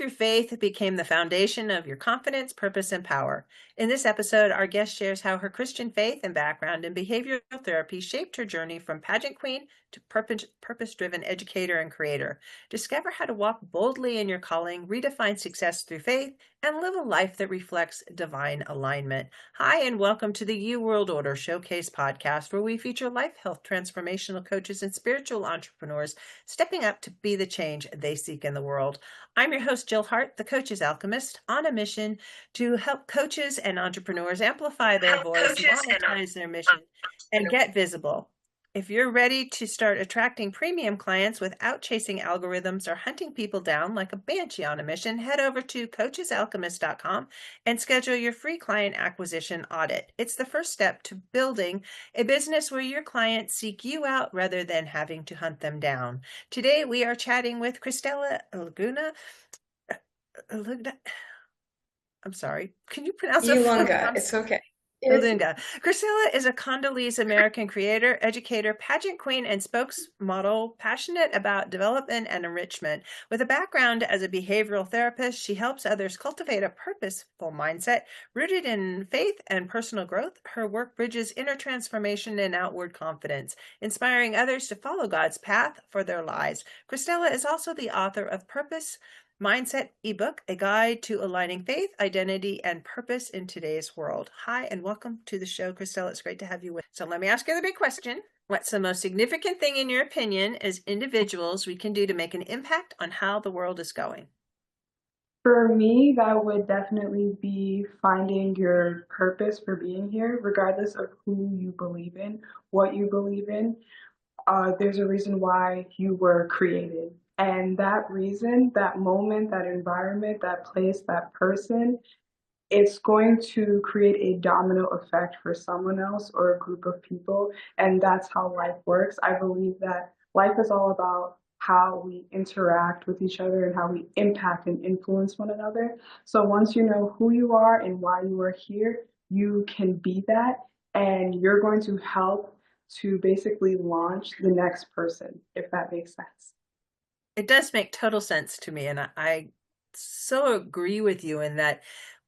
through faith became the foundation of your confidence, purpose, and power. In this episode, our guest shares how her Christian faith and background in behavioral therapy shaped her journey from pageant queen to purpose-driven educator and creator. Discover how to walk boldly in your calling, redefine success through faith, and live a life that reflects divine alignment. Hi, and welcome to the You World Order Showcase podcast, where we feature life, health, transformational coaches, and spiritual entrepreneurs stepping up to be the change they seek in the world. I'm your host, Jill Hart, the Coach's Alchemist, on a mission to help coaches and entrepreneurs amplify their voice, monetize their mission, and get visible. If you're ready to start attracting premium clients without chasing algorithms or hunting people down like a banshee on a mission, head over to coachesalchemist.com and schedule your free client acquisition audit. It's the first step to building a business where your clients seek you out rather than having to hunt them down. Today, we are chatting with Christella Ilunga. I'm sorry. Can you pronounce it? Ilunga. It's okay. Ilunga. Christella is a Congolese-American creator, educator, pageant queen, and spokesmodel, passionate about development and enrichment. With a background as a behavioral therapist, she helps others cultivate a purposeful mindset rooted in faith and personal growth. Her work bridges inner transformation and outward confidence, inspiring others to follow God's path for their lives. Christella is also the author of Purposeful Mindset ebook, a guide to aligning faith, identity, and purpose in today's world. Hi, and welcome to the show, Christella. It's great to have you with. So let me ask you the big question. What's the most significant thing, in your opinion, as individuals we can do to make an impact on how the world is going? For me, that would definitely be finding your purpose for being here, regardless of who you believe in, what you believe in. There's a reason why you were created. And that reason, that moment, that environment, that place, that person, it's going to create a domino effect for someone else or a group of people. And that's how life works. I believe that life is all about how we interact with each other and how we impact and influence one another. So once you know who you are and why you are here, you can be that, and you're going to help to basically launch the next person, if that makes sense. It does make total sense to me, and I so agree with you in that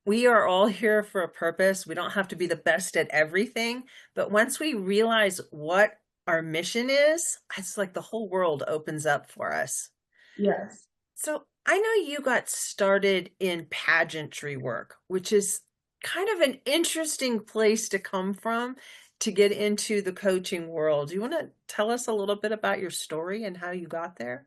we are all here for a purpose. We don't have to be the best at everything, but once we realize what our mission is, it's like the whole world opens up for us. Yes. So I know you got started in pageantry work, which is kind of an interesting place to come from to get into the coaching world. Do you want to tell us a little bit about your story and how you got there?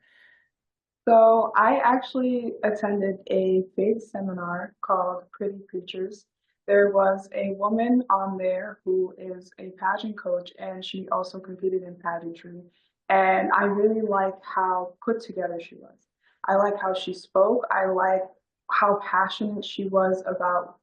So I actually attended a faith seminar called Pretty Preachers. There was a woman on there who is a pageant coach, and she also competed in pageantry. And I really liked how put together she was. I like how she spoke. I like how passionate she was about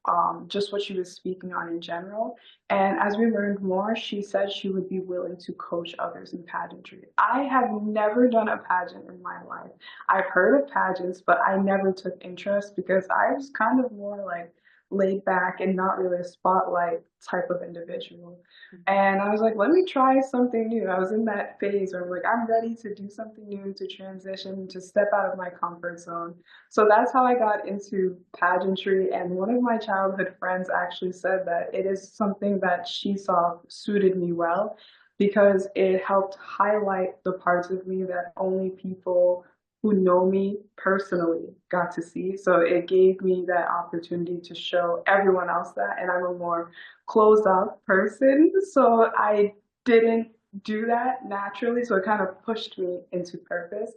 just what she was speaking on in general. And as we learned more, she said she would be willing to coach others in pageantry. I have never done a pageant in my life. I've heard of pageants, but I never took interest because I was kind of more like laid back and not really a spotlight type of individual. And I was like, let me try something new. I was in that phase where I'm like, I'm ready to do something new, to transition, to step out of my comfort zone. So that's how I got into pageantry. And one of my childhood friends actually said that it is something that she saw suited me well because it helped highlight the parts of me that only people who know me personally got to see. So it gave me that opportunity to show everyone else that. And I'm a more closed off person. So I didn't do that naturally. So it kind of pushed me into purpose.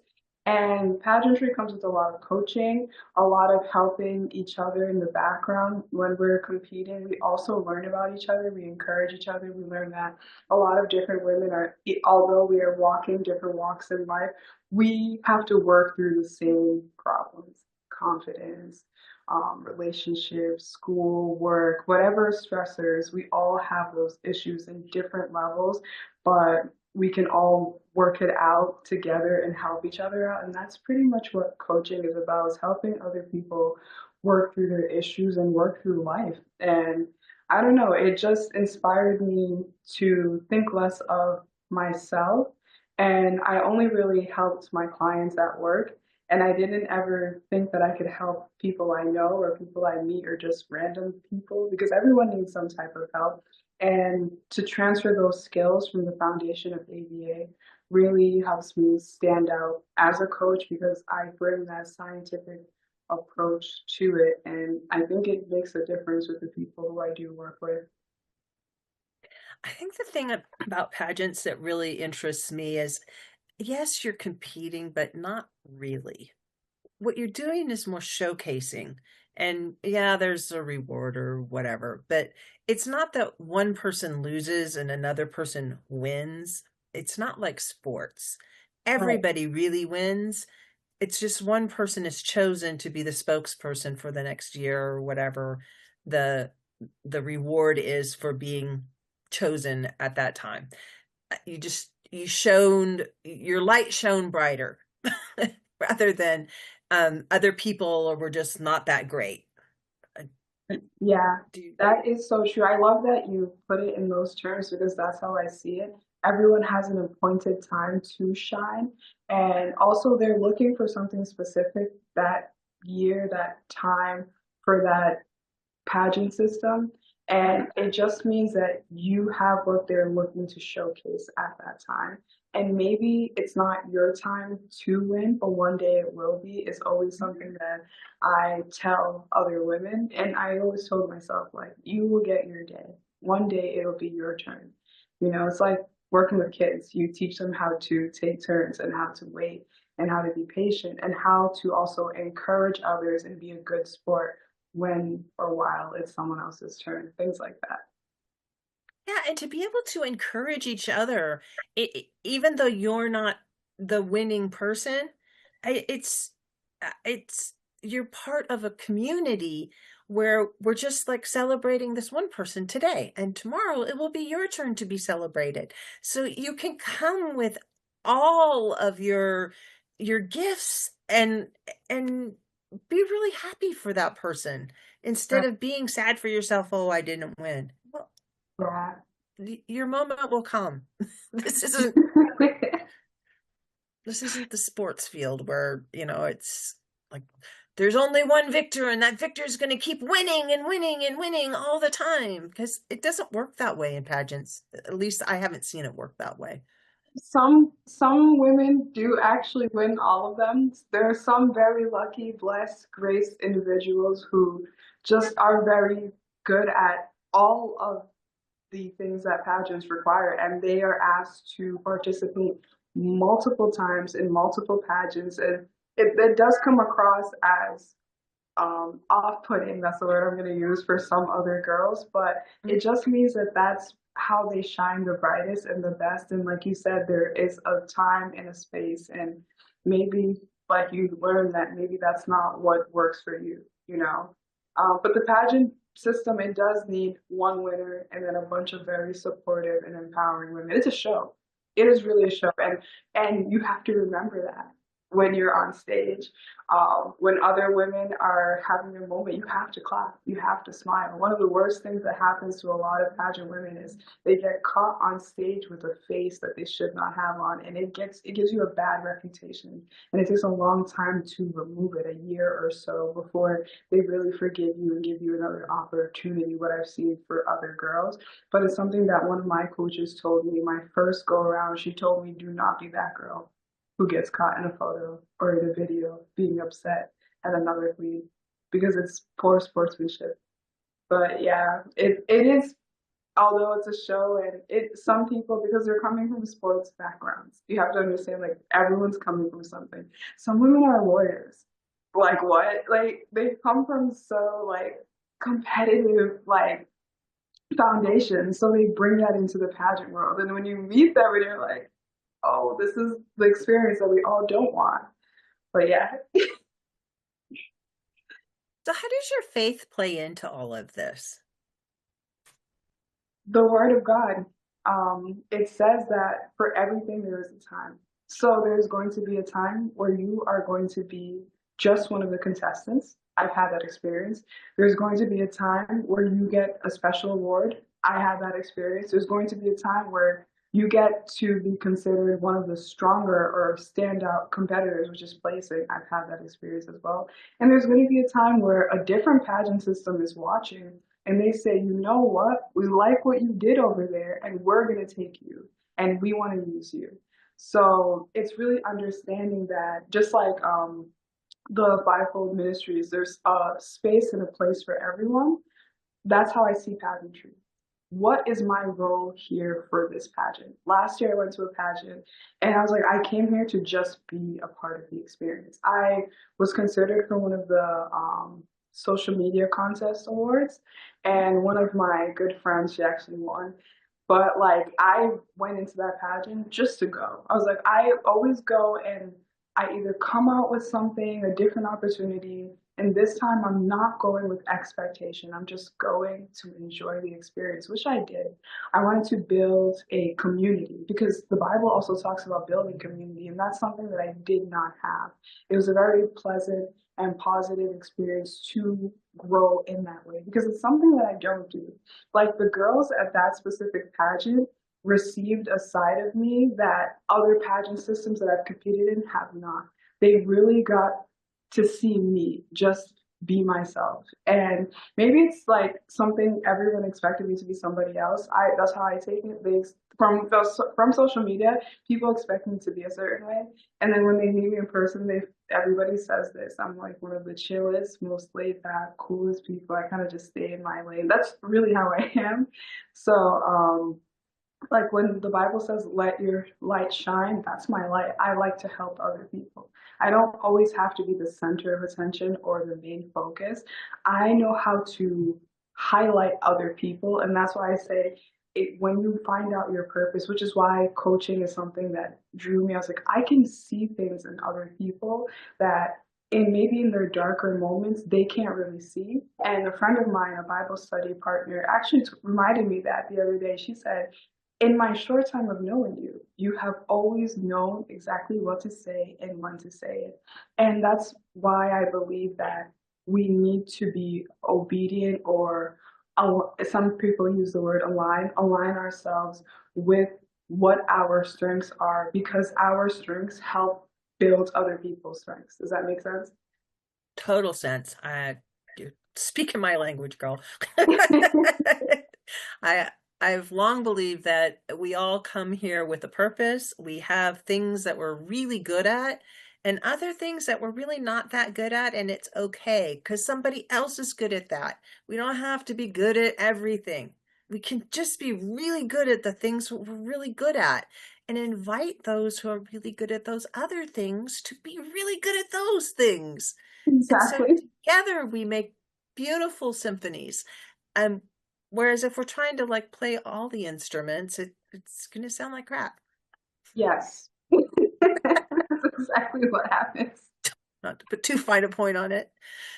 And pageantry comes with a lot of coaching, a lot of helping each other in the background. When we're competing, we also learn about each other, we encourage each other. We learn that a lot of different women are, although we are walking different walks in life, we have to work through the same problems: confidence, relationships, school, work, whatever stressors. We all have those issues in different levels, but we can all work it out together and help each other out. And that's pretty much what coaching is about, is helping other people work through their issues and work through life. And I don't know, it just inspired me to think less of myself. And I only really helped my clients at work. And I didn't ever think that I could help people I know or people I meet or just random people because everyone needs some type of help. And to transfer those skills from the foundation of ABA really helps me stand out as a coach because I bring that scientific approach to it. And I think it makes a difference with the people who I do work with. I think the thing about pageants that really interests me is, yes, you're competing, but not really. What you're doing is more showcasing. And yeah, there's a reward or whatever, but it's not that one person loses and another person wins. It's not like sports. Right. Everybody really wins. It's just one person is chosen to be the spokesperson for the next year or whatever the the reward is for being chosen at that time. You shone, your light shone brighter rather than other people were just not that great. Yeah, Do you, that is so true. I love that you put it in those terms because that's how I see it. Everyone has an appointed time to shine, and also they're looking for something specific that year, that time for that pageant system. And it just means that you have what they're looking to showcase at that time. And maybe it's not your time to win, but one day it will be. It's always something that I tell other women. And I always told myself, like, you will get your day. One day it'll be your turn. You know, it's like working with kids. You teach them how to take turns and how to wait and how to be patient and how to also encourage others and be a good sport when or while it's someone else's turn, things like that. yeah, and to be able to encourage each other, even though you're not the winning person, it's it's you're part of a community where we're just like celebrating this one person today, and tomorrow it will be your turn to be celebrated. So you can come with all of your gifts and be really happy for that person instead Right. of being sad for yourself. Oh, I didn't win. Well, Yeah. your moment will come. This isn't this isn't the sports field where, it's like there's only one victor and that victor is going to keep winning and winning and winning all the time, because it doesn't work that way in pageants. At least I haven't seen it work that way. Some women do actually win all of them. There are some very lucky, blessed, graced individuals who just are very good at all of the things that pageants require, and they are asked to participate multiple times in multiple pageants, and it does come across as off-putting. That's the word I'm going to use for some other girls, but it just means that that's how they shine the brightest and the best. And like you said, there is a time and a space, and maybe like you learn that maybe that's not what works for you, you know. But the pageant system, it does need one winner and then a bunch of very supportive and empowering women. It's a show. It is really a show, and you have to remember that when you're on stage. When other women are having a moment, you have to clap, you have to smile. One of the worst things that happens to a lot of pageant women is they get caught on stage with a face that they should not have on, and it gives you a bad reputation. And it takes a long time to remove it, a year or so, before they really forgive you and give you another opportunity, what I've seen for other girls. But it's something that one of my coaches told me my first go around. She told me, do not be that girl who gets caught in a photo or in a video being upset at another queen because it's poor sportsmanship. But yeah, it is, although it's a show and it some people, because they're coming from sports backgrounds, you have to understand like everyone's coming from something. Some women are lawyers. Like what? Like they come from so like competitive like foundations, so they bring that into the pageant world. And when you meet them and you're like, oh, this is the experience that we all don't want. But yeah, So how does your faith play into all of this? the word of God, it says that for everything there is a time. So there's going to be a time where you are going to be just one of the contestants. I've had that experience. There's going to be a time where you get a special award. I had that experience. There's going to be a time where you get to be considered one of the stronger or standout competitors, which is placing. I've had that experience as well. And there's going to be a time where a different pageant system is watching and they say, you know what, we like what you did over there and we're going to take you and we want to use you. So it's really understanding that just like the fivefold ministries, there's a space and a place for everyone. That's how I see pageantry. What is my role here for this pageant? Last year I went to a pageant and I was like, I came here to just be a part of the experience. I was considered for one of the social media contest awards, and one of my good friends, she actually won. But like I went into that pageant just to go. I was like, I always go and I either come out with something, a different opportunity, and this time I'm not going with expectation. I'm just going to enjoy the experience, which I did. I wanted to build a community because the Bible also talks about building community, and that's something that I did not have. It was a very pleasant and positive experience to grow in that way because it's something that I don't do. Like the girls at that specific pageant received a side of me that other pageant systems that I've competed in have not. They really got to see me just be myself. And maybe it's like something everyone expected me to be somebody else. That's how I take it. From social media, people expect me to be a certain way. And then when they meet me in person, everybody says this. I'm like one of the chillest, most laid back, coolest people. I kind of just stay in my lane. That's really how I am. So like when the Bible says, let your light shine, that's my light. I like to help other people. I don't always have to be the center of attention or the main focus. I know how to highlight other people. And that's why I say when you find out your purpose, which is why coaching is something that drew me. I was like, I can see things in other people that maybe in their darker moments, they can't really see. And a friend of mine, a Bible study partner, actually reminded me that the other day. She said, in my short time of knowing you, you have always known exactly what to say and when to say it. And that's why I believe that we need to be obedient or some people use the word align ourselves with what our strengths are because our strengths help build other people's strengths. Does that make sense? Total sense. You're speaking my language, girl. I I've long believed that we all come here with a purpose. We have things that we're really good at and other things that we're really not that good at, and it's okay because somebody else is good at that. We don't have to be good at everything. We can just be really good at the things we're really good at and invite those who are really good at those other things to be really good at those things. And so Exactly. together we make beautiful symphonies. Um, Whereas if we're trying to like play all the instruments, it's going to sound like crap. Yes. That's exactly what happens. Not to put too fine a point on it.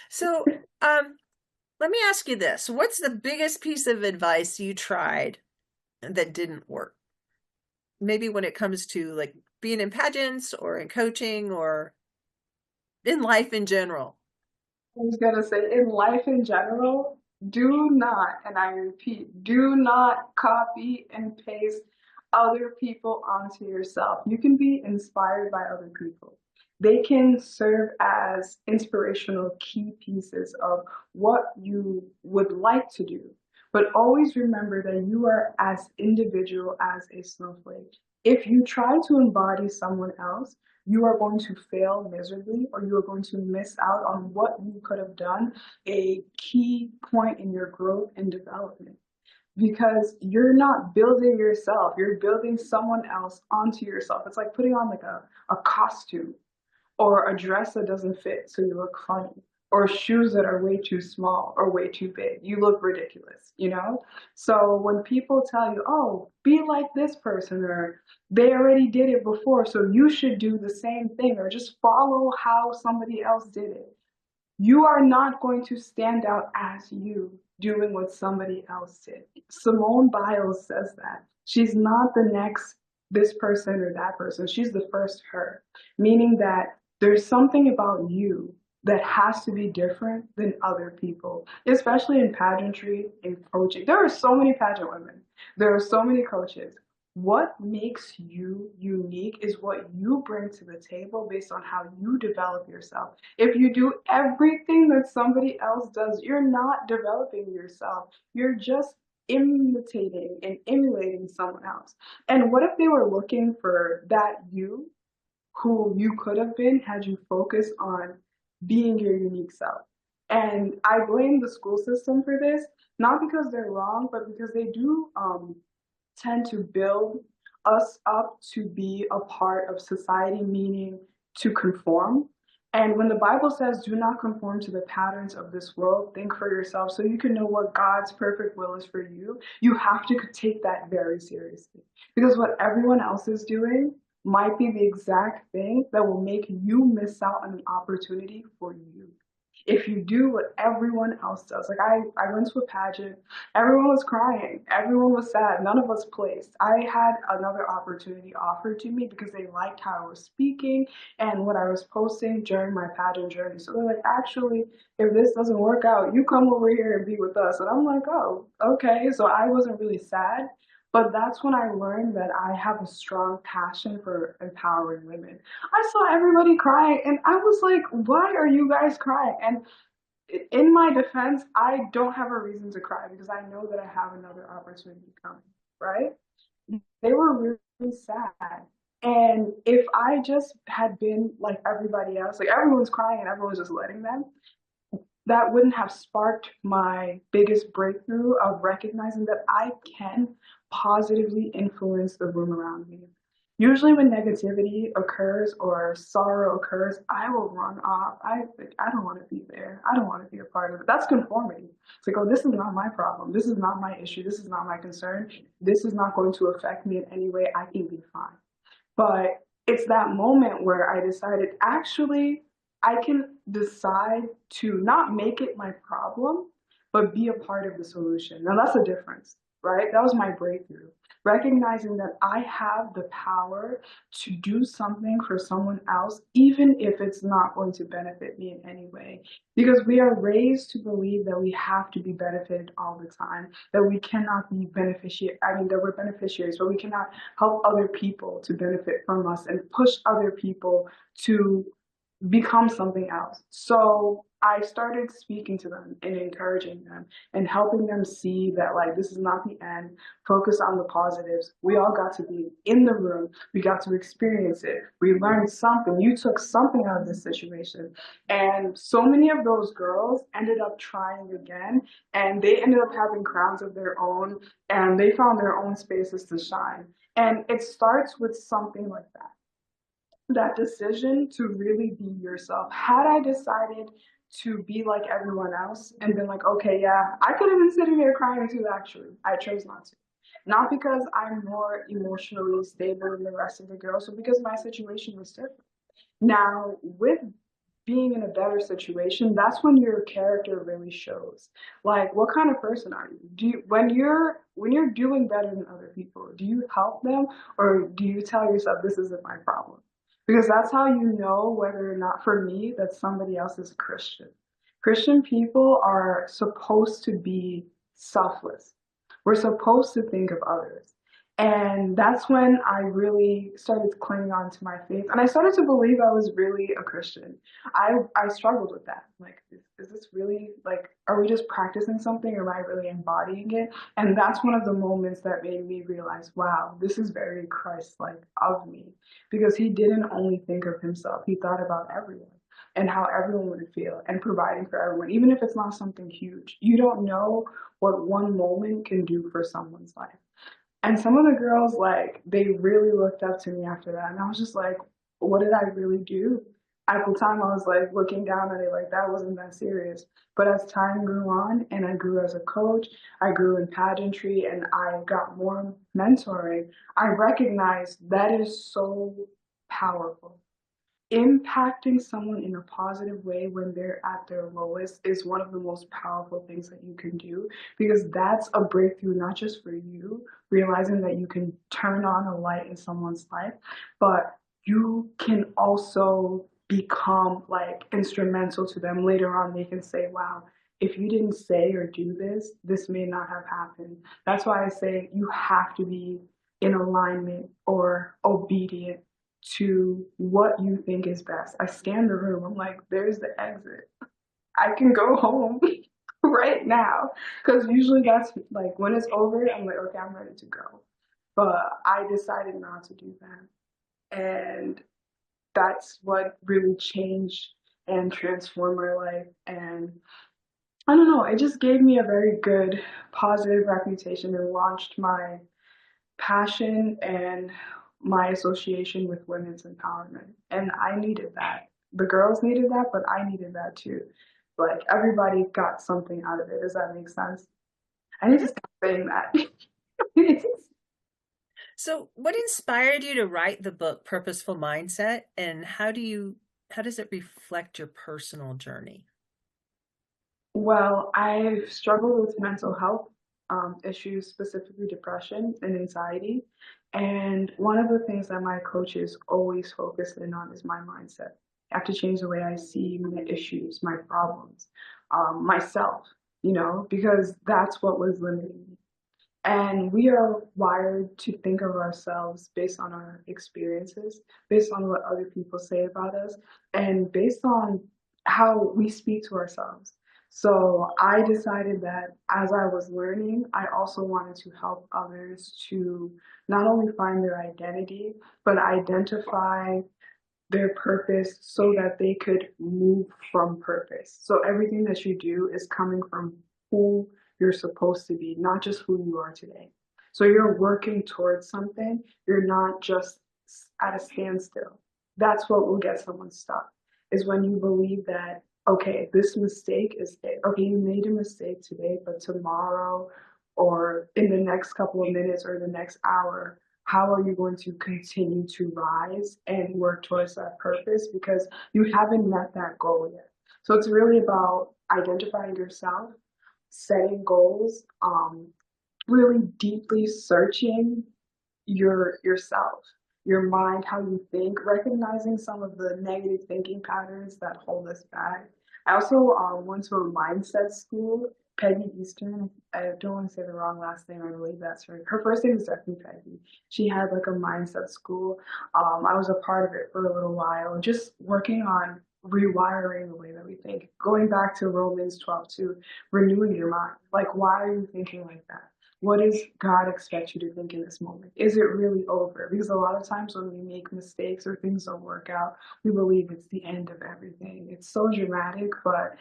So, let me ask you this. What's the biggest piece of advice you tried that didn't work? Maybe when it comes to like being in pageants or in coaching or in life in general. I was gonna say, in life in general, do not, and I repeat, do not copy and paste other people onto yourself. You can be inspired by other people. They can serve as inspirational key pieces of what you would like to do. But always remember that you are as individual as a snowflake. If you try to embody someone else, you are going to fail miserably or you are going to miss out on what you could have done, a key point in your growth and development. Because you're not building yourself, you're building someone else onto yourself. It's like putting on like a costume or a dress that doesn't fit so you look funny or shoes that are way too small or way too big. You look ridiculous, you know? So when people tell you, oh, be like this person, or they already did it before, so you should do the same thing, or just follow how somebody else did it, you are not going to stand out as you doing what somebody else did. Simone Biles says that. She's not the next this person or that person. She's the first her, meaning that there's something about you that has to be different than other people, especially in pageantry, in coaching. There are so many pageant women. There are so many coaches. What makes you unique is what you bring to the table based on how you develop yourself. If you do everything that somebody else does, you're not developing yourself. You're just imitating and emulating someone else. And what if they were looking for that you who you could have been had you focus on being your unique self? And I blame the school system for this, not because they're wrong, but because they do tend to build us up to be a part of society, meaning to conform. And when the Bible says, do not conform to the patterns of this world, think for yourself so you can know what God's perfect will is for you, you have to take that very seriously. Because what everyone else is doing might be the exact thing that will make you miss out on an opportunity for you. If you do what everyone else does, like I went to a pageant, everyone was crying, everyone was sad, none of us placed. I had another opportunity offered to me because they liked how I was speaking and what I was posting during my pageant journey. So they're like, actually, if this doesn't work out, you come over here and be with us. And I'm like, oh, okay. So I wasn't really sad. But that's when I learned that I have a strong passion for empowering women. I saw everybody crying and I was like, why are you guys crying? And in my defense, I don't have a reason to cry because I know that I have another opportunity coming, right? They were really sad. And if I just had been like everybody else, like everyone was crying and everyone was just letting them, that wouldn't have sparked my biggest breakthrough of recognizing that I can positively influence the room around me. Usually when negativity occurs or sorrow occurs, I will run off. I don't want to be there. I don't want to be a part of it. That's conformity. It's like, oh, this is not my problem. This is not my issue. This is not my concern. This is not going to affect me in any way. I can be fine. But it's that moment where I decided, actually, I can decide to not make it my problem, but be a part of the solution. Now, that's a difference, right? That was my breakthrough. Recognizing that I have the power to do something for someone else, even if it's not going to benefit me in any way. Because we are raised to believe that we have to be benefited all the time, that we cannot be that we're beneficiaries, but we cannot help other people to benefit from us and push other people to become something else. So I started speaking to them and encouraging them and helping them see that like this is not the end. Focus on the positives. We all got to be in the room. We got to experience it. We learned something. You took something out of this situation. And so many of those girls ended up trying again and they ended up having crowns of their own and they found their own spaces to shine. And it starts with something like that decision to really be yourself. Had I decided to be like everyone else and been like, okay, yeah, I could have been sitting there crying too, actually. I chose not to. Not because I'm more emotionally stable than the rest of the girls, but because my situation was different. Now, with being in a better situation, that's when your character really shows. Like, what kind of person are you? Do you when you're doing better than other people, do you help them or do you tell yourself this isn't my problem? Because that's how you know whether or not, for me, that somebody else is Christian. Christian people are supposed to be selfless. We're supposed to think of others. And that's when I really started clinging on to my faith. And I started to believe I was really a Christian. I struggled with that. Like, is this really, like, are we just practicing something or am I really embodying it? And that's one of the moments that made me realize, wow, this is very Christ-like of me. Because he didn't only think of himself, he thought about everyone and how everyone would feel and providing for everyone, even if it's not something huge. You don't know what one moment can do for someone's life. And some of the girls, like, they really looked up to me after that. And I was just like, what did I really do? At the time, I was like looking down at it like that wasn't that serious. But as time grew on and I grew as a coach, I grew in pageantry and I got more mentoring, I recognized that is so powerful. Impacting someone in a positive way when they're at their lowest is one of the most powerful things that you can do because that's a breakthrough, not just for you, realizing that you can turn on a light in someone's life, but you can also become like instrumental to them later on. They can say, wow, if you didn't say or do this, this may not have happened. That's why I say you have to be in alignment or obedient to what you think is best. I scan the room. I'm like, there's the exit. I can go home right now. Because usually that's like when it's over, I'm like, okay, I'm ready to go. But I decided not to do that. And that's what really changed and transformed my life. And I don't know, it just gave me a very good, positive reputation and launched my passion and my association with women's empowerment. And I needed that. The girls needed that, but I needed that too. Like everybody got something out of it. Does that make sense? I need to Mhm. stop saying that. So, what inspired you to write the book Purposeful Mindset, and how does it reflect your personal journey? Well, I've struggled with mental health issues, specifically depression and anxiety. And one of the things that my coaches always focus in on is my mindset. I have to change the way I see my issues, my problems, myself, because that's what was limiting me. And we are wired to think of ourselves based on our experiences, based on what other people say about us, and based on how we speak to ourselves. So I decided that as I was learning, I also wanted to help others to not only find their identity, but identify their purpose so that they could move from purpose. So everything that you do is coming from who you're supposed to be, not just who you are today. So you're working towards something, you're not just at a standstill. That's what will get someone stuck, is when you believe that, okay, this mistake is it. Okay, you made a mistake today, but tomorrow or in the next couple of minutes or the next hour, how are you going to continue to rise and work towards that purpose because you haven't met that goal yet. So it's really about identifying yourself, setting goals, really deeply searching yourself, your mind, how you think, recognizing some of the negative thinking patterns that hold us back. I also went to a mindset school, Peggy Eastern. I don't want to say the wrong last name. I believe that's her first name is definitely Peggy. She had like a mindset school. I was a part of it for a little while, just working on rewiring the way that we think. Going back to Romans 12:2, renewing your mind. Like, why are you thinking like that? What does God expect you to think in this moment? Is it really over? Because a lot of times when we make mistakes or things don't work out, we believe it's the end of everything. It's so dramatic, but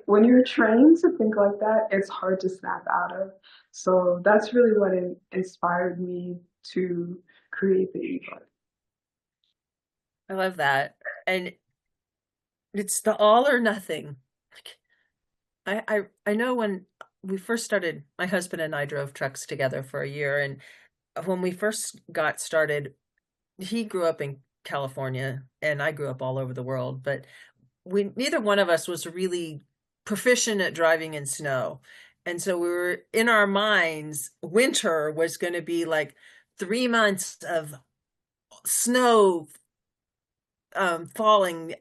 when you're trained to think like that, it's hard to snap out of. So that's really what inspired me to create the ebook. I love that. And it's the all or nothing. I know when we first started, my husband and I drove trucks together for a year, and when we first got started, he grew up in California and I grew up all over the world, but we neither one of us was really proficient at driving in snow. And so we were in our minds, winter was going to be like 3 months of snow falling,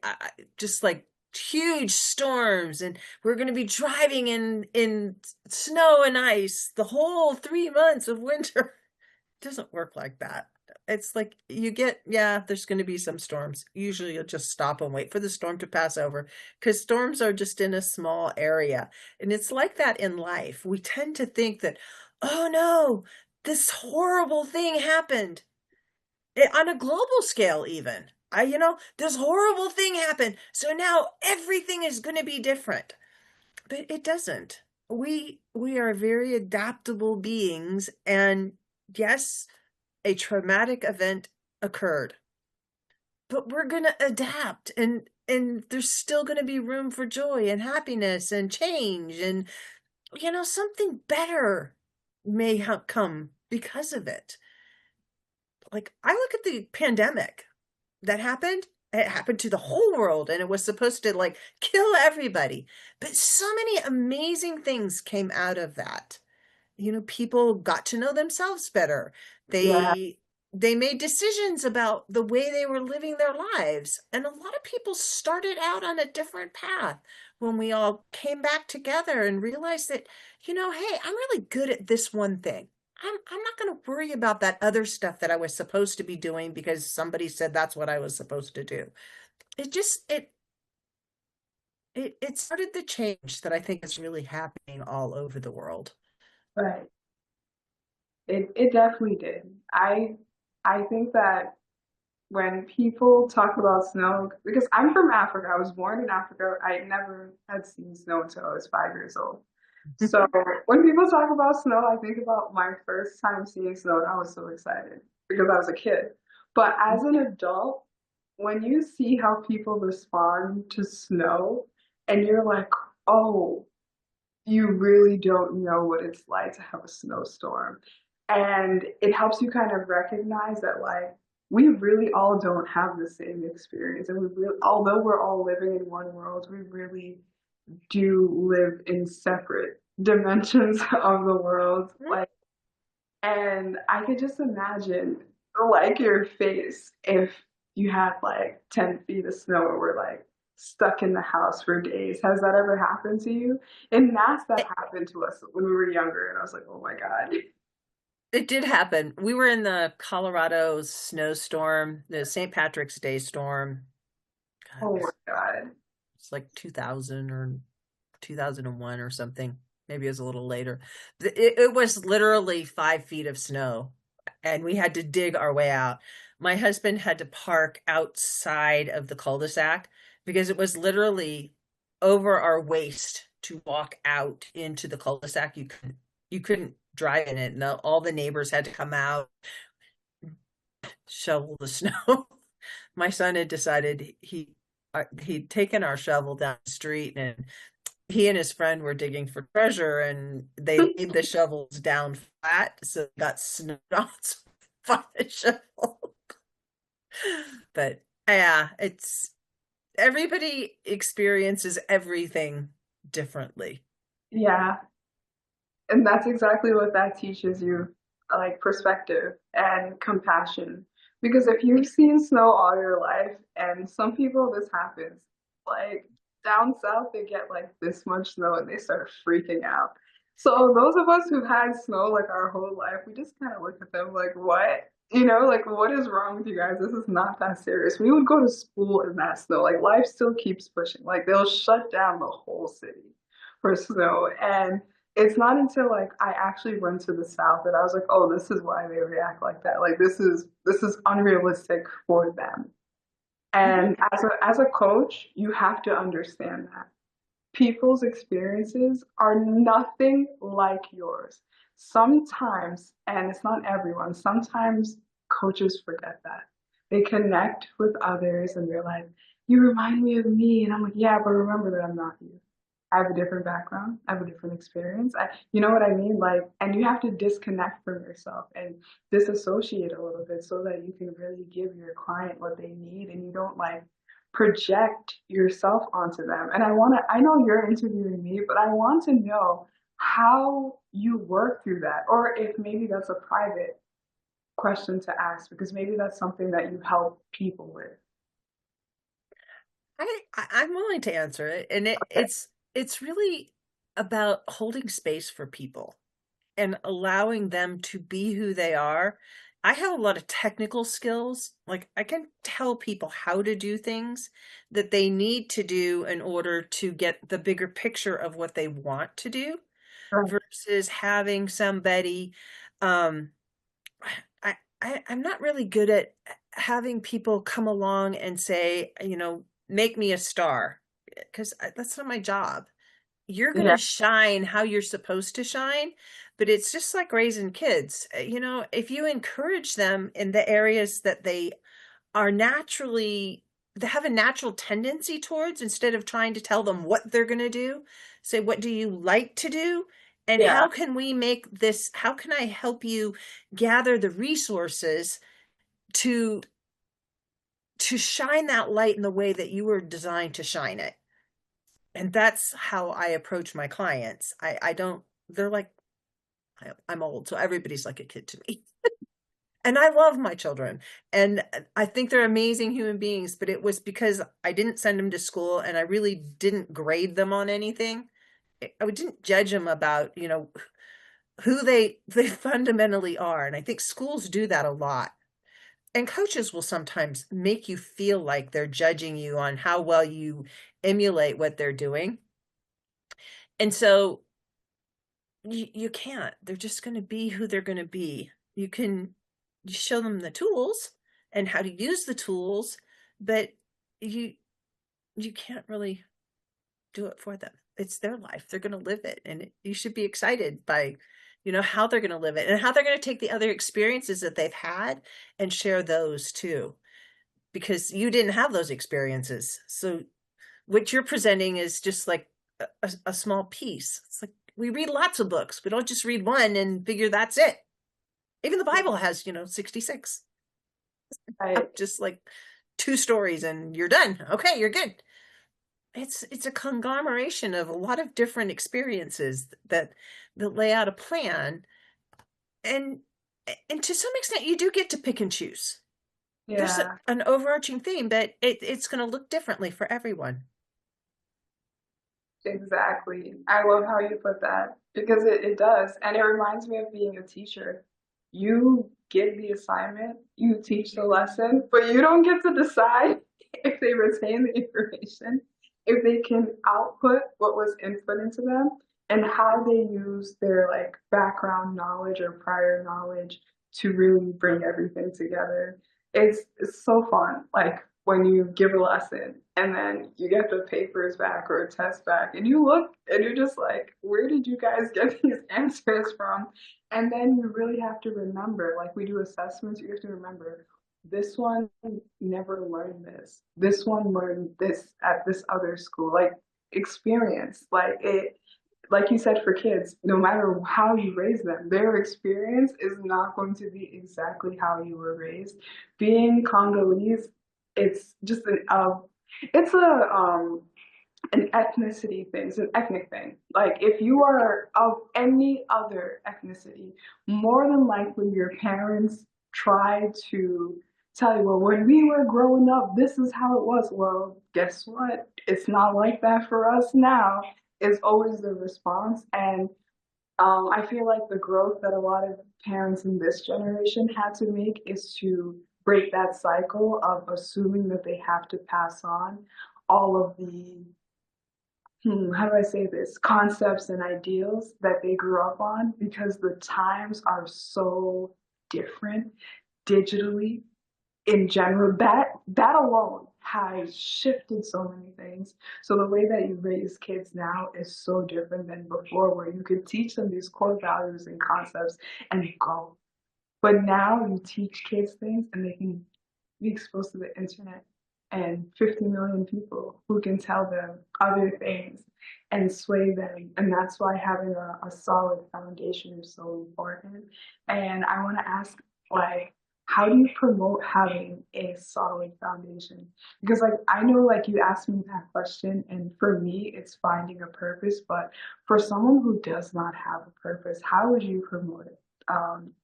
just like huge storms, and we're going to be driving in snow and ice the whole 3 months of winter. It doesn't work like that. It's like yeah, there's going to be some storms. Usually you'll just stop and wait for the storm to pass over because storms are just in a small area. And it's like that in life. We tend to think that, oh no, this horrible thing happened. On a global scale even. This horrible thing happened. So now everything is going to be different. But it doesn't. We are very adaptable beings, and yes, a traumatic event occurred, but we're going to adapt, and there's still going to be room for joy and happiness and change, and something better may come because of it. Like, I look at the pandemic that happened. It happened to the whole world, and it was supposed to like kill everybody, but so many amazing things came out of that. People got to know themselves better. Yeah. They made decisions about the way they were living their lives. And a lot of people started out on a different path when we all came back together and realized that, hey, I'm really good at this one thing. I'm not going to worry about that other stuff that I was supposed to be doing because somebody said that's what I was supposed to do. It just it started the change that I think is really happening all over the world. Right. It definitely did. I think that when people talk about snow, because I'm from Africa, I was born in Africa. I never had seen snow until I was 5 years old. So when people talk about snow, I think about my first time seeing snow, and I was so excited because I was a kid. But as an adult, when you see how people respond to snow, and you're like, oh, you really don't know what it's like to have a snowstorm. And it helps you kind of recognize that, like, we really all don't have the same experience. And we really, although we're all living in one world, we really do live in separate dimensions of the world. Like, and I could just imagine, like, your face if you had like 10 feet of snow and were like stuck in the house for days. Has that ever happened to you? In Mass, that It, happened to us when we were younger, and I was like, oh my God. it did happen. We were in the Colorado snowstorm, the St. Patrick's Day storm. God, Oh my God. it's like 2000 or 2001 or something. Maybe it was a little later. It was literally 5 feet of snow, and we had to dig our way out. My husband had to park outside of the cul-de-sac because it was literally over our waist to walk out into the cul-de-sac. You couldn't drive in it. And all the neighbors had to come out, shovel the snow. My son had decided he'd taken our shovel down the street, and he and his friend were digging for treasure, and they laid the shovels down flat, so they got snowed on by the shovel. But yeah, it's everybody experiences everything differently. Yeah. And that's exactly what that teaches you, like perspective and compassion. Because if you've seen snow all your life, and some people this happens, like down south, they get like this much snow and they start freaking out. So those of us who've had snow like our whole life, we just kind of look at them like, what? You know, like what is wrong with you guys? This is not that serious. We would go to school in that snow. Like life still keeps pushing. Like they'll shut down the whole city for snow. And it's not until like I actually went to the South that I was like, oh, this is why they react like that. Like this is unrealistic for them. Mhm. And as a coach, you have to understand that people's experiences are nothing like yours. Sometimes, and it's not everyone, sometimes coaches forget that. They connect with others and they're like, you remind me of me. And I'm like, yeah, but remember that I'm not you. I have a different background. I have a different experience. You know what I mean? Like, and you have to disconnect from yourself and disassociate a little bit so that you can really give your client what they need and you don't like project yourself onto them. And I know you're interviewing me, but I want to know how you work through that, or if maybe that's a private question to ask, because maybe that's something that you help people with. I'm willing to answer it, and it's really about holding space for people and allowing them to be who they are. I have a lot of technical skills. Like I can tell people how to do things that they need to do in order to get the bigger picture of what they want to do Right. versus having somebody um I'm not really good at having people come along and say, make me a star, because that's not my job. You're going Yeah. to shine how you're supposed to shine, but it's just like raising kids. If you encourage them in the areas that are naturally, they have a natural tendency towards, instead of trying to tell them what they're going to do, say, what do you like to do? And Yeah. how can I help you gather the resources to shine that light in the way that you were designed to shine it? And that's how I approach my clients. I don't, they're like, I'm old, so everybody's like a kid to me. And I love my children, and I think they're amazing human beings, but it was because I didn't send them to school and I really didn't grade them on anything. I didn't judge them about, who they fundamentally are. And I think schools do that a lot. And coaches will sometimes make you feel like they're judging you on how well you emulate what they're doing. And so you can't. They're just going to be who they're going to be. You can show them the tools and how to use the tools, but you can't really do it for them. It's their life. They're going to live it, and you should be excited by how they're going to live it and how they're going to take the other experiences that they've had and share those too, because you didn't have those experiences. So what you're presenting is just like a small piece. It's like we read lots of books. We don't just read one and figure that's it. Even the Bible has 66. Right. Just like 2 stories and you're done. Okay, you're good. It's a conglomeration of a lot of different experiences that lay out a plan, and to some extent you do get to pick and choose. There's Yeah. an overarching theme, but it's going to look differently for everyone. Exactly. I love how you put that because it does. And it reminds me of being a teacher. You give the assignment, you teach the lesson, but you don't get to decide if they retain the information, if they can output what was input into them, and how they use their like background knowledge or prior knowledge to really bring everything together. It's so fun. Like when you give a lesson and then you get the papers back or a test back and you look and you're just like, where did you guys get these answers from? And then you really have to remember, like we do assessments, you have to remember this one never learned this. This one learned this at this other school. Like experience, like it, like you said for kids, no matter how you raise them, their experience is not going to be exactly how you were raised. Being Congolese, it's just it's an ethnicity thing. It's an ethnic thing. Like if you are of any other ethnicity, more than likely your parents try to tell you, well, when we were growing up, this is how it was. Well, guess what? It's not like that for us now. Is always the response. And I feel like the growth that a lot of parents in this generation had to make is to break that cycle of assuming that they have to pass on all of the how do I say this, concepts and ideals that they grew up on because the times are so different digitally in general. That alone has shifted so many things. So the way that you raise kids now is so different than before, where you could teach them these core values and concepts and go. But now you teach kids things and they can be exposed to the internet and 50 million people who can tell them other things and sway them. And that's why having a solid foundation is so important. And I want to ask, like, how do you promote having a solid foundation? Because, like, I know, like, you asked me that question, and for me, it's finding a purpose. But for someone who does not have a purpose, how would you promote it?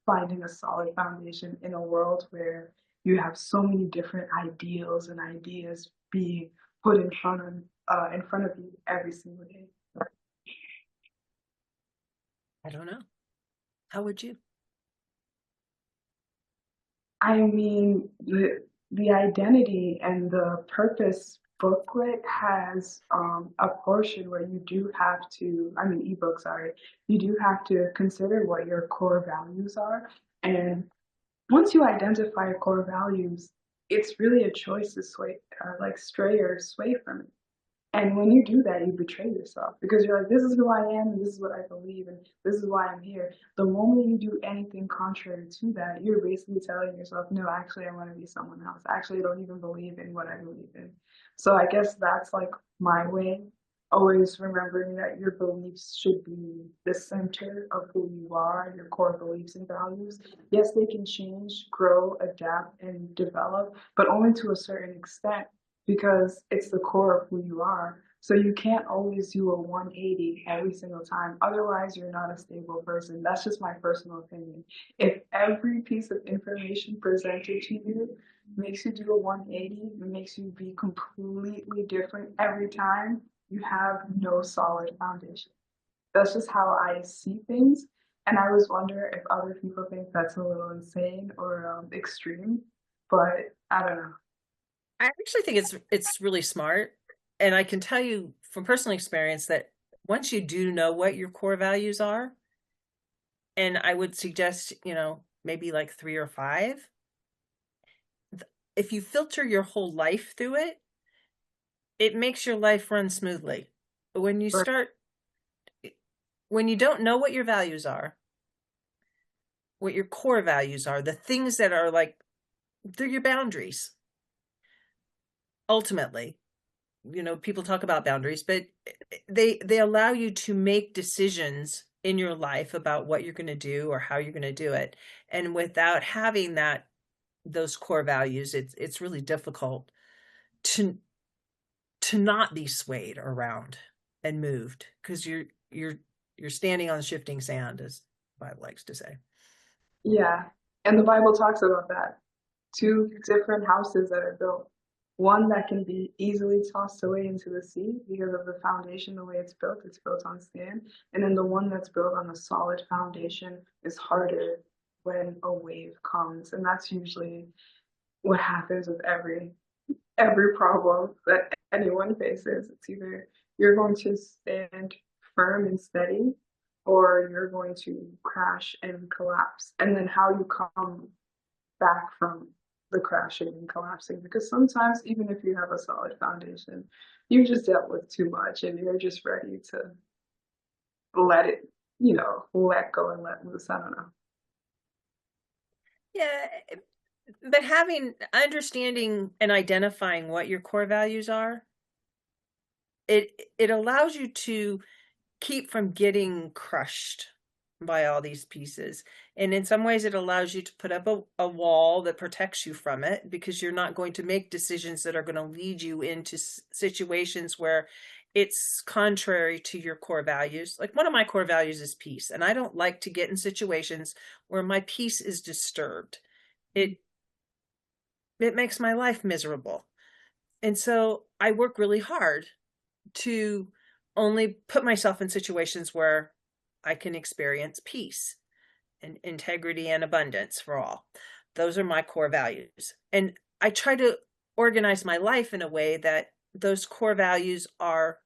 Finding a solid foundation in a world where you have so many different ideals and ideas being put in front of you every single day. I don't know. How would you? I mean, the identity and the purpose booklet has a portion where you do have to, I mean, ebook, sorry, you do have to consider what your core values are. And once you identify core values, it's really a choice to like stray or sway from it. And when you do that, you betray yourself because you're like, this is who I am, and this is what I believe, and this is why I'm here. The moment you do anything contrary to that, you're basically telling yourself, no, actually, I want to be someone else. Actually, I don't even believe in what I believe in. So I guess that's like my way, always remembering that your beliefs should be the center of who you are, your core beliefs and values. Yes, they can change, grow, adapt, and develop, but only to a certain extent because it's the core of who you are. So you can't always do a 180 every single time. Otherwise, you're not a stable person. That's just my personal opinion. If every piece of information presented to you makes you do a 180, it makes you be completely different every time, you have no solid foundation. That's just how I see things. And I was wondering if other people think that's a little insane or extreme, but I don't know. I actually think it's really smart. And I can tell you from personal experience that once you do know what your core values are, and I would suggest, maybe like three or five, if you filter your whole life through it, it makes your life run smoothly. But when you don't know what your values are, what your core values are, the things that are like, they're your boundaries. Ultimately, people talk about boundaries, but they allow you to make decisions in your life about what you're going to do or how you're going to do it. And without having those core values, it's really difficult to not be swayed around and moved, because you're standing on shifting sand, as the Bible likes to say. Yeah, and the Bible talks about that. Two different houses that are built. One that can be easily tossed away into the sea because of the foundation, the way it's built on sand. And then the one that's built on a solid foundation is harder when a wave comes. And that's usually what happens with every problem that anyone faces. It's either you're going to stand firm and steady, or you're going to crash and collapse. And then how you come back from the crashing and collapsing, because sometimes even if you have a solid foundation, you just dealt with too much and you're just ready to let it, let go and let loose. I don't know. Yeah, but understanding and identifying what your core values are, it allows you to keep from getting crushed by all these pieces. And in some ways, it allows you to put up a wall that protects you from it, because you're not going to make decisions that are going to lead you into situations where it's contrary to your core values. Like, one of my core values is peace, and I don't like to get in situations where my peace is disturbed. It makes my life miserable. And so I work really hard to only put myself in situations where I can experience peace and integrity and abundance for all. Those are my core values. And I try to organize my life in a way that those core values are,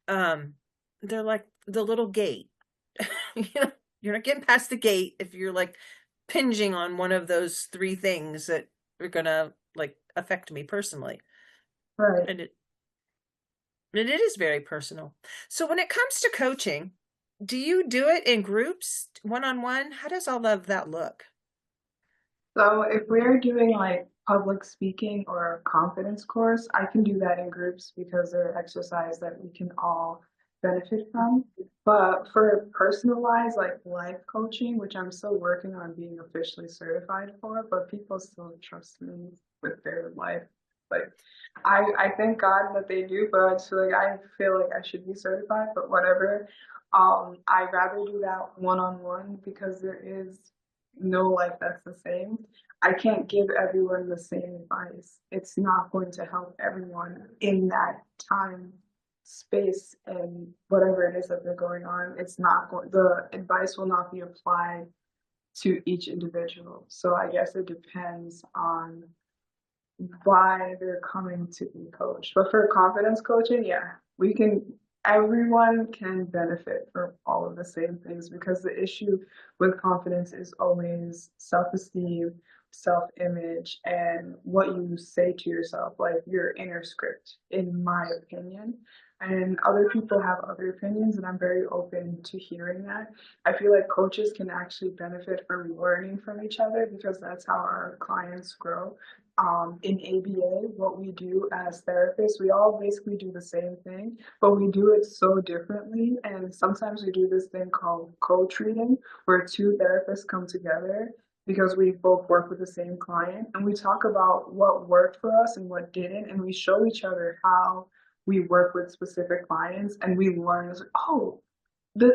they're like the little gate. You're not getting past the gate if you're like pinging on one of those three things that are gonna like affect me personally. Right. And it is very personal. So when it comes to coaching, do you do it in groups, one on one? How does all of that look? So if we're doing like public speaking or a confidence course, I can do that in groups because they're exercise that we can all benefit from. But for personalized like life coaching, which I'm still working on being officially certified for, but people still trust me with their life. Like I thank God that they do, but I just feel like I should be certified, but whatever. I'd rather do that one-on-one because there is no life that's the same. I can't give everyone the same advice. It's not going to help everyone in that time, space, and whatever it is that they're going on. It's not going, the advice will not be applied to each individual. So I guess it depends on why they're coming to be coached. But for confidence coaching, yeah, everyone can benefit from all of the same things, because the issue with confidence is always self-esteem, self-image, and what you say to yourself, like your inner script, in my opinion. And other people have other opinions, and I'm very open to hearing that. I feel like coaches can actually benefit from learning from each other, because that's how our clients grow. In ABA, what we do as therapists, we all basically do the same thing, but we do it so differently. And sometimes we do this thing called co-treating, where two therapists come together because we both work with the same client, and we talk about what worked for us and what didn't, and we show each other how we work with specific clients, and we learn, oh,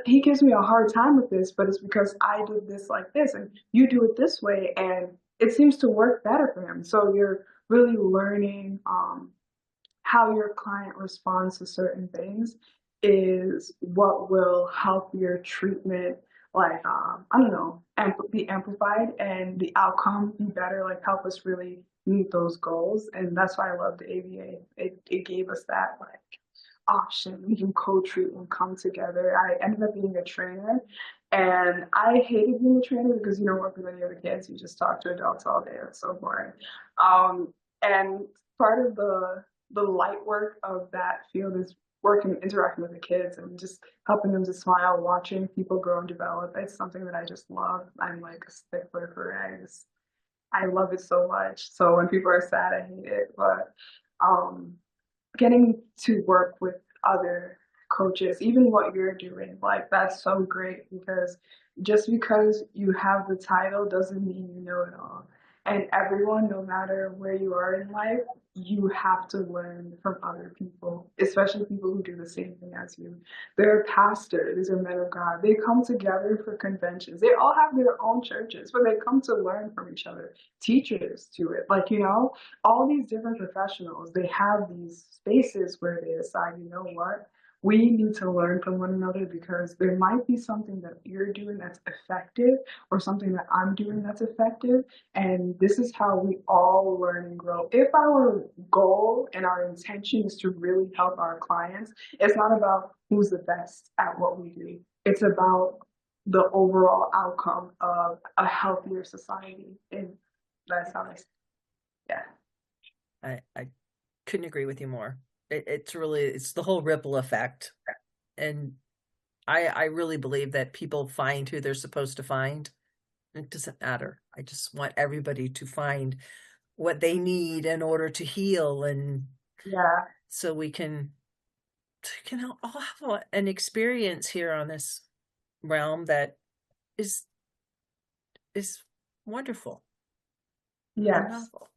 he gives me a hard time with this, but it's because I did this like this, and you do it this way, and it seems to work better for him. So you're really learning how your client responds to certain things is what will help your treatment like I don't know, be amplified and the outcome be better, like help us really meet those goals. And that's why I love the ABA. It gave us that like option. We can co-treat and come together. I ended up being a trainer, and I hated being a trainer because you don't work with any other kids. You just talk to adults all day. It's so boring. Um, and part of the light work of that field is working, interacting with the kids, and just helping them to smile, watching people grow and develop. It's something that I just love. I'm like a stickler for it. I love it so much. So when people are sad, I hate it. But um, getting to work with other coaches, even what you're doing, like that's so great because just because you have the title doesn't mean you know it all. And everyone, no matter where you are in life, you have to learn from other people, especially people who do the same thing as you. They're pastors, these are men of God. They come together for conventions. They all have their own churches, but they come to learn from each other. Teachers to it, like, all these different professionals, they have these spaces where they decide, you know what, we need to learn from one another because there might be something that you're doing that's effective or something that I'm doing that's effective. And this is how we all learn and grow. If our goal and our intention is to really help our clients, it's not about who's the best at what we do. It's about the overall outcome of a healthier society. And that's how I, yeah. I couldn't agree with you more. It's the whole ripple effect. And I really believe that people find who they're supposed to find. It doesn't matter. I just want everybody to find what they need in order to heal, and Yeah. so we can all have an experience here on this realm that is wonderful and Yes. novel.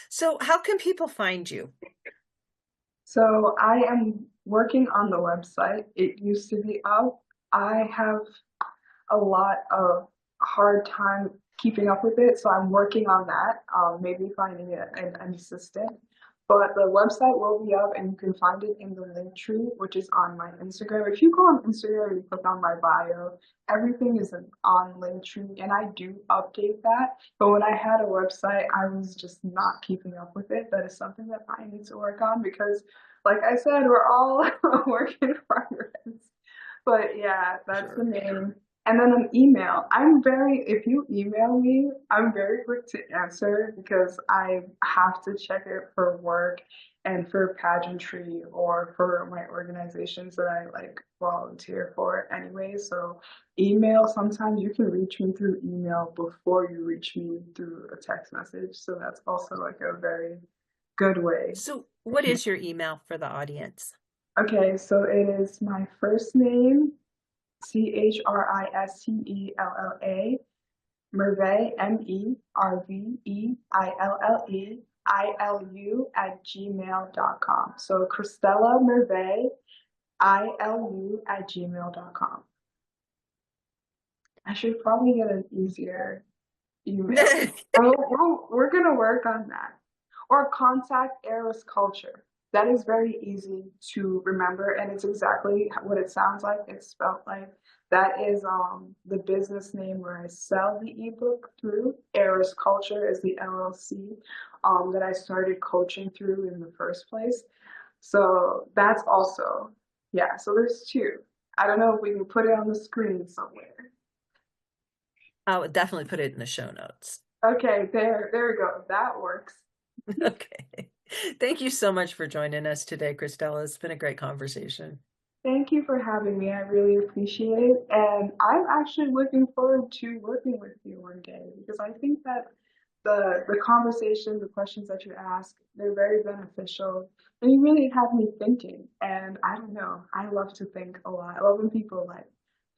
So how can people find you? So I am working on the website. It used to be up. I have a lot of hard time keeping up with it, so I'm working on that. Maybe finding an assistant. But the website will be up, and you can find it in the link tree, which is on my Instagram. If you go on Instagram and you click on my bio, everything is on Linktree, and I do update that. But when I had a website, I was just not keeping up with it. That is something that I need to work on because, like I said, we're all a work in progress. But yeah, that's the Sure. main. And then an email. If you email me, I'm very quick to answer because I have to check it for work and for pageantry or for my organizations that I like volunteer for anyway. So email, sometimes you can reach me through email before you reach me through a text message. So that's also like a very good way. So what is your email for the audience? Okay, so it is my first name, Christella, Merveille, MERVEILLE @gmail.com. So Christella Merveille ILU @gmail.com. I should probably get an easier email. We're gonna work on that. Or contact Eros Culture. That is very easy to remember, and it's exactly what it sounds like. It's spelled like that is the business name where I sell the ebook through. Eros Culture is the LLC that I started coaching through in the first place. So that's also, yeah. So there's two. I don't know if we can put it on the screen somewhere. I would definitely put it in the show notes. Okay, there we go. That works. Okay. Thank you so much for joining us today, Christella. It's been a great conversation. Thank you for having me. I really appreciate it. And I'm actually looking forward to working with you one day because I think that the conversation, the questions that you ask, they're very beneficial. And you really have me thinking. And I don't know, I love to think a lot. I love when people like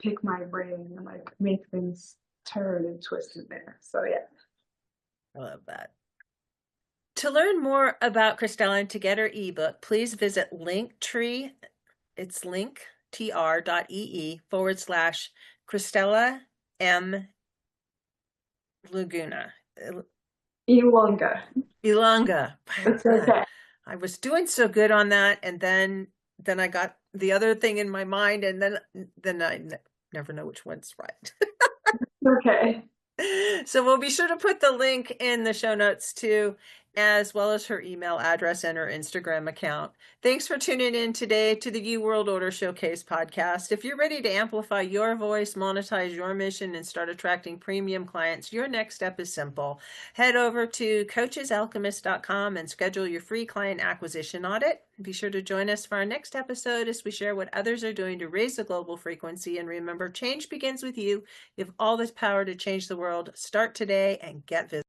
pick my brain and like make things turn and twist in there. So yeah. I love that. To learn more about Christella and to get her ebook, please visit Linktree. It's linktr.ee/Christella M. Laguna. Ilunga. Ilunga. It's God, okay. I was doing so good on that, and then I got the other thing in my mind, and then never know which one's right. Okay. So we'll be sure to put the link in the show notes too, as well as her email address and her Instagram account. Thanks for tuning in today to the You World Order Showcase podcast. If you're ready to amplify your voice, monetize your mission, and start attracting premium clients, your next step is simple. Head over to coachesalchemist.com and schedule your free client acquisition audit. Be sure to join us for our next episode as we share what others are doing to raise the global frequency. And remember, change begins with you. You have all this power to change the world. Start today and get visible.